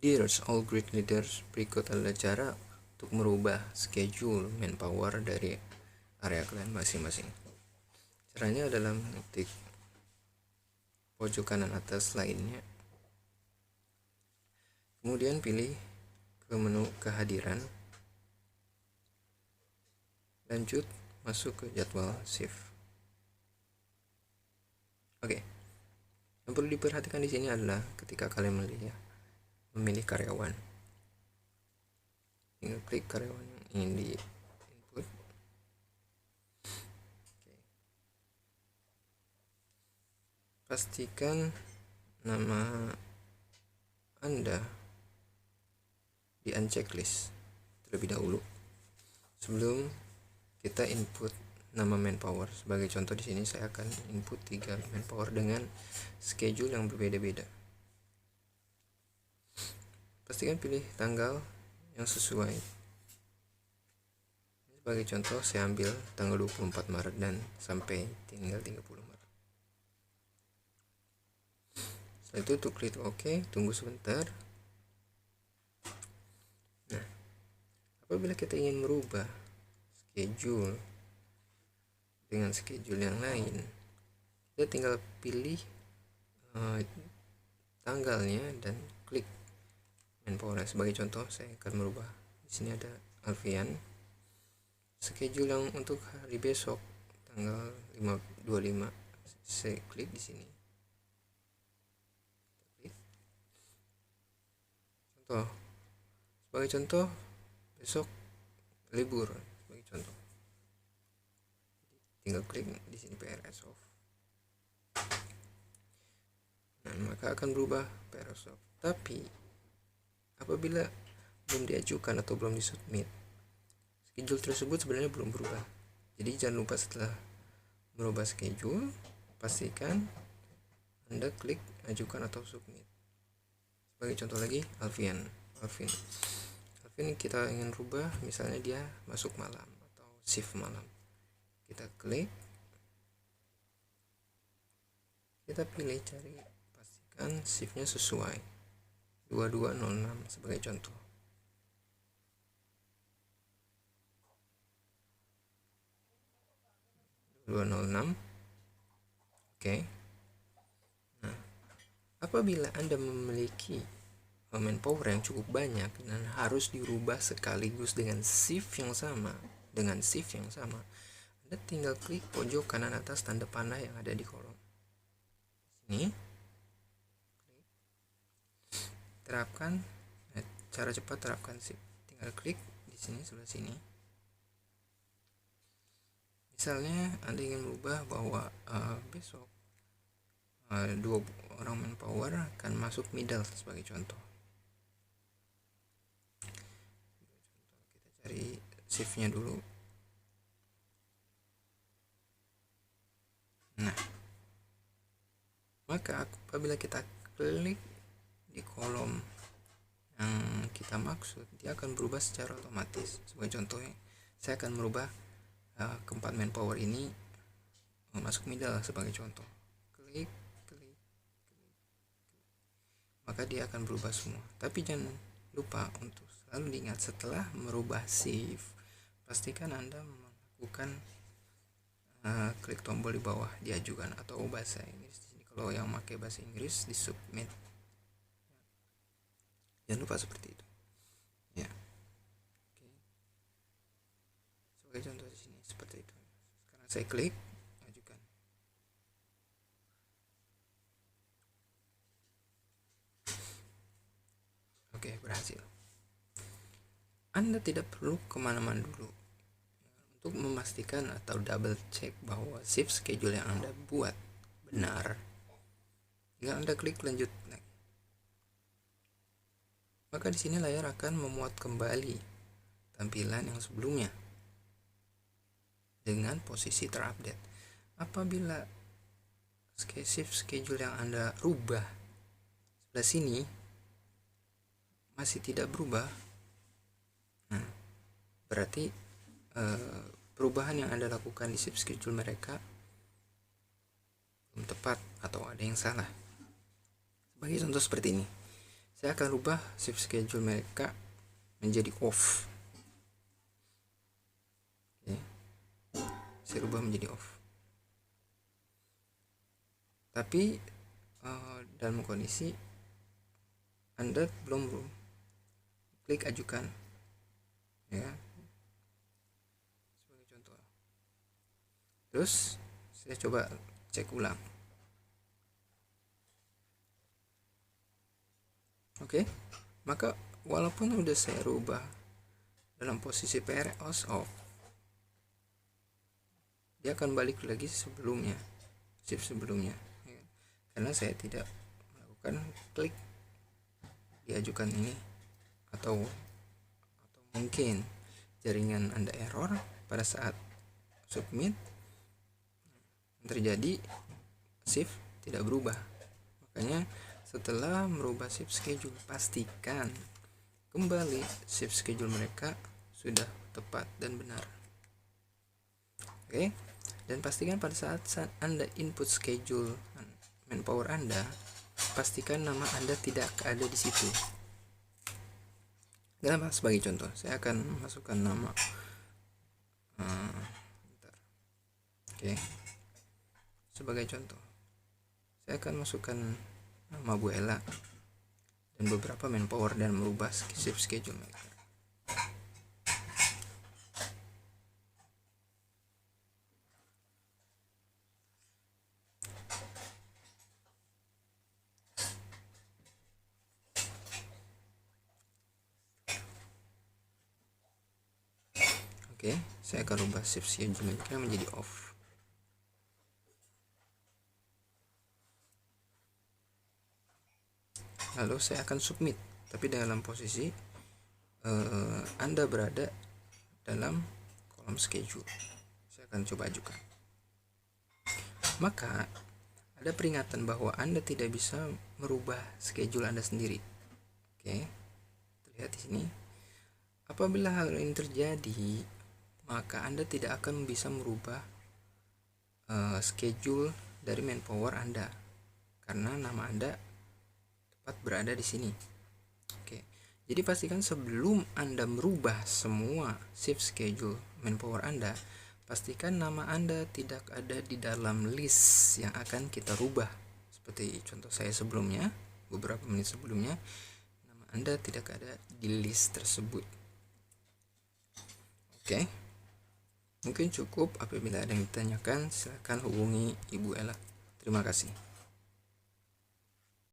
Dears all great leaders, berikut adalah cara untuk merubah schedule manpower dari area kalian masing-masing. Caranya adalah mengetik pojok kanan atas lainnya, kemudian pilih ke menu kehadiran, lanjut masuk ke jadwal shift. Oke. Yang perlu diperhatikan di sini adalah ketika kalian memilih karyawan, tinggal klik karyawan yang ingin di input. Pastikan nama Anda di unchecklist terlebih dahulu sebelum kita input nama manpower. Sebagai contoh di sini saya akan input 3 manpower dengan schedule yang berbeda-beda. Pastikan pilih tanggal yang sesuai. Sebagai contoh saya ambil tanggal 24 Maret dan sampai tinggal 30 Maret. Setelah itu tuh klik OK, tunggu sebentar. Nah, apabila kita ingin merubah schedule dengan schedule yang lain, kita tinggal pilih tanggalnya dan klik manpower. Sebagai contoh saya akan merubah, di sini ada Alfian, schedule yang untuk hari besok tanggal 25. Saya klik di sini, contoh, sebagai contoh besok libur, sebagai contoh tinggal klik di sini PRS off. Nah, maka akan berubah PRS off. Tapi apabila belum diajukan atau belum disubmit, schedule tersebut sebenarnya belum berubah. Jadi jangan lupa setelah merubah schedule, pastikan Anda klik ajukan atau submit. Sebagai contoh lagi, Alvin kita ingin rubah, misalnya dia masuk malam atau shift malam. Kita klik, kita pilih cari, pastikan shiftnya sesuai 2206 sebagai contoh. Oke. Nah, apabila Anda memiliki manpower yang cukup banyak dan harus dirubah sekaligus dengan shift yang sama, Anda tinggal klik pojok kanan atas tanda panah yang ada di kolom ini, terapkan cara cepat terapkan shift. Tinggal klik di sini, sebelah sini. Misalnya Anda ingin merubah bahwa besok 2 orang manpower akan masuk middle sebagai contoh. Kita cari shiftnya dulu. Nah, maka apabila kita klik di kolom yang kita maksud, dia akan berubah secara otomatis. Sebagai contohnya, saya akan merubah keempat manpower ini masuk middle sebagai contoh. Klik, maka dia akan berubah semua. Tapi jangan lupa untuk selalu diingat setelah merubah shift, pastikan Anda melakukan klik tombol di bawah diajukan atau bahasa Inggris. Kalau yang pakai bahasa Inggris di submit. Jangan lupa seperti itu. Ya. Oke. Sebagai contoh di sini seperti itu. Sekarang saya klik ajukan. Oke, berhasil. Anda tidak perlu kemana-mana dulu untuk memastikan atau double check bahwa shift schedule yang Anda buat benar. Tinggal Anda klik lanjut. Maka di sini layar akan memuat kembali tampilan yang sebelumnya dengan posisi terupdate. Apabila shift schedule yang Anda rubah sebelah sini masih tidak berubah, nah, berarti perubahan yang Anda lakukan di shift schedule mereka belum tepat atau ada yang salah. Sebagai contoh seperti ini, saya akan rubah shift schedule mereka menjadi off. Oke. Saya rubah menjadi off. Tapi dalam kondisi Anda belum klik ajukan, ya, sebagai contoh. Terus saya coba cek ulang. Oke, maka walaupun udah saya rubah dalam posisi PROS off, dia akan balik lagi sebelumnya, shift sebelumnya, ya. Karena saya tidak melakukan klik diajukan ini, atau mungkin jaringan Anda error pada saat submit, terjadi shift tidak berubah. Makanya setelah merubah shift schedule, pastikan kembali shift schedule mereka sudah tepat dan benar. Oke, dan pastikan pada saat Anda input schedule manpower Anda, pastikan nama Anda tidak ada di situ. Kenapa? Sebagai contoh, saya akan masukkan nama. Oke, sebagai contoh, saya akan masukkan nama Bu Ella dan beberapa manpower dan merubah shift schedule mereka. Oke, saya akan rubah shift schedule mereka menjadi off. Lalu saya akan submit, tapi dalam posisi Anda berada dalam kolom schedule. Saya akan coba ajukan. Maka ada peringatan bahwa Anda tidak bisa merubah schedule Anda sendiri. Oke, terlihat di sini. Apabila hal ini terjadi, maka Anda tidak akan bisa merubah schedule dari manpower Anda, karena nama Anda tepat berada di sini. Oke, jadi pastikan sebelum Anda merubah semua shift schedule manpower Anda, pastikan nama Anda tidak ada di dalam list yang akan kita rubah. Seperti contoh saya sebelumnya, beberapa menit sebelumnya, nama Anda tidak ada di list tersebut. Oke, mungkin cukup. Apabila ada yang ditanyakan, silakan hubungi Ibu Ella. Terima kasih.